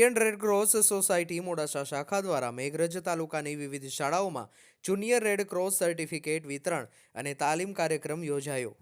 Indian Red Cross society Modasa શાખા દ્વારા મેઘરજ તાલુકાની વિવિધ શાળાઓમાં જુનિયર રેડક્રોસ સર્ટિફિકેટ વિતરણ અને તાલીમ કાર્યક્રમ યોજાયો.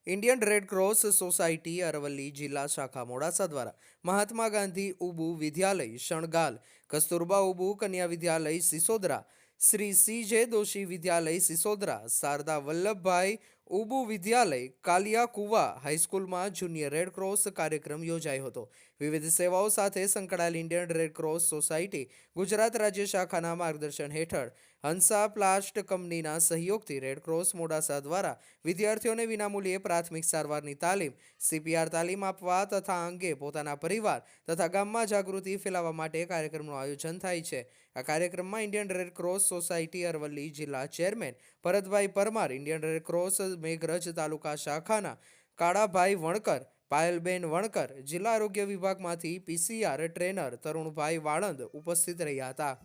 ઇન્ડિયન રેડક્રોસ સોસાયટી અરવલ્લી જિલ્લા શાખા મોડાસા દ્વારા મહાત્મા ગાંધી ઉબુ વિદ્યાલય શણગાલ, કસ્તુરબા ઉબુ કન્યા વિદ્યાલય સિસોદરા, શ્રી સી.જે. દોશી વિદ્યાલય સિસોદરા, શારદા વલ્લભભાઈ ઉબુ વિદ્યાલય કાલિયાકુવા હાઈસ્કૂલમાં જુનિયર રેડક્રોસ કાર્યક્રમ યોજાયો હતો. વિવિધ સેવાઓ સાથે સંકળાયેલ ઇન્ડિયન રેડક્રોસ સોસાયટી ગુજરાત રાજ્ય શાખાના માર્ગદર્શન હેઠળ હંસા પ્લાસ્ટ કંપનીના સહયોગથી રેડક્રોસ મોડાસા દ્વારા વિદ્યાર્થીઓને વિનામૂલ્યે પ્રાથમિક સારવારની તાલીમ, CPR તાલીમ આપવા તથા અંગે પોતાના પરિવાર તથા ગામમાં જાગૃતિ ફેલાવવા માટે કાર્યક્રમનું આયોજન થાય છે. આ કાર્યક્રમમાં ઇન્ડિયન રેડક્રોસ સોસાયટી અરવલ્લી જિલ્લા chairman Bharatbhai Parmar, Indian Red Cross Meghraj taluka શાખાના કાળાભાઈ વણકર, પાયલબેન વણકર, જિલ્લા આરોગ્ય વિભાગમાંથી PCR ટ્રેનર તરુણભાઈ વાળંદ ઉપસ્થિત રહ્યા હતા.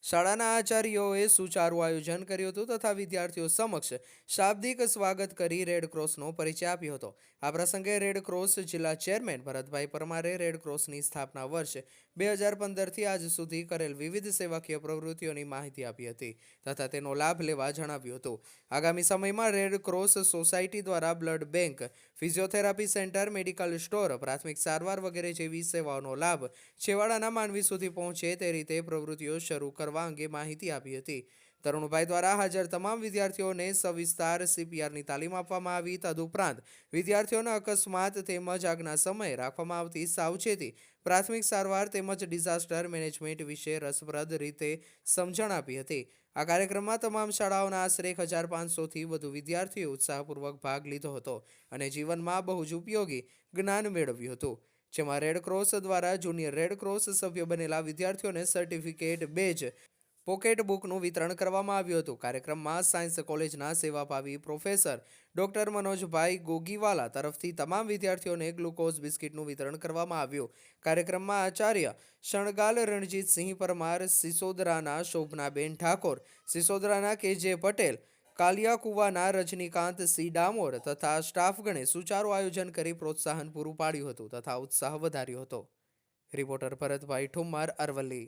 શાળાના આચાર્યોએ સુચારું આયોજન કર્યું હતું તથા વિદ્યાર્થીઓ સમક્ષ શાબ્દિક સ્વાગત કરી રેડક્રોસનો પરિચય આપ્યો હતો. આ પ્રસંગે રેડક્રોસ જિલ્લા ચેરમેન ભરતભાઈ પરમારે રેડક્રોસની સ્થાપના વર્ષ 2015થી આજ સુધી કરેલ વિવિધ સેવાકીય પ્રવૃત્તિઓની માહિતી આપી હતી તથા તેનો લાભ લેવા જણાવ્યું હતું. આગામી સમયમાં રેડક્રોસ સોસાયટી દ્વારા blood bank, physiotherapy centre, medical store, પ્રાથમિક સારવાર વગેરે જેવી સેવાઓનો લાભ છેવાડાના માનવી સુધી પહોંચે તે રીતે પ્રવૃત્તિઓ શરૂ કરવા અંગે માહિતી આપી હતી. તરુણભાઈ દ્વારા હાજર તમામ વિદ્યાર્થીઓને સવિસ્તાર CPRની તાલીમ આપવામાં આવી. તદુપરાંત વિદ્યાર્થીઓને અકસ્માત તેમજ આગના સમયે રાખવામાં આવતી સાવચેતી, પ્રાથમિક સારવાર તેમજ ડિઝાસ્ટર મેનેજમેન્ટ વિશે રસપ્રદ રીતે સમજણ આપી હતી. આ કાર્યક્રમમાં તમામ શાળાઓના આશરે 1500થી વધુ વિદ્યાર્થીઓ ઉત્સાહપૂર્વક ભાગ લીધો હતો અને જીવનમાં બહુ જ ઉપયોગી જ્ઞાન મેળવ્યું હતું. જેમાં રેડક્રોસ દ્વારા જુનિયર રેડક્રોસ સભ્ય બનેલા વિદ્યાર્થીઓને સર્ટિફિકેટ, બેજ, પોકેટ બુકનું વિતરણ કરવામાં આવ્યું હતું. કાર્યક્રમમાં સાયન્સ કોલેજના સેવાભાવી પ્રોફેસર ડૉક્ટર મનોજભાઈ ગોગીવાલા તરફથી તમામ વિદ્યાર્થીઓને ગ્લુકોઝ બિસ્કિટનું વિતરણ કરવામાં આવ્યું. કાર્યક્રમમાં આચાર્ય શણગાલ રણજીતસિંહ પરમાર, સિસોદરાના શોભનાબેન ઠાકોર, સિસોદરાના KJ પટેલ, કાલિયાકુવાના રજનીકાંત સી ડામોર તથા સ્ટાફગણે સુચારું આયોજન કરી પ્રોત્સાહન પૂરું પાડ્યું હતું તથા ઉત્સાહ વધાર્યો હતો. રિપોર્ટર ભરતભાઈ ઠુમ્મર, અરવલ્લી.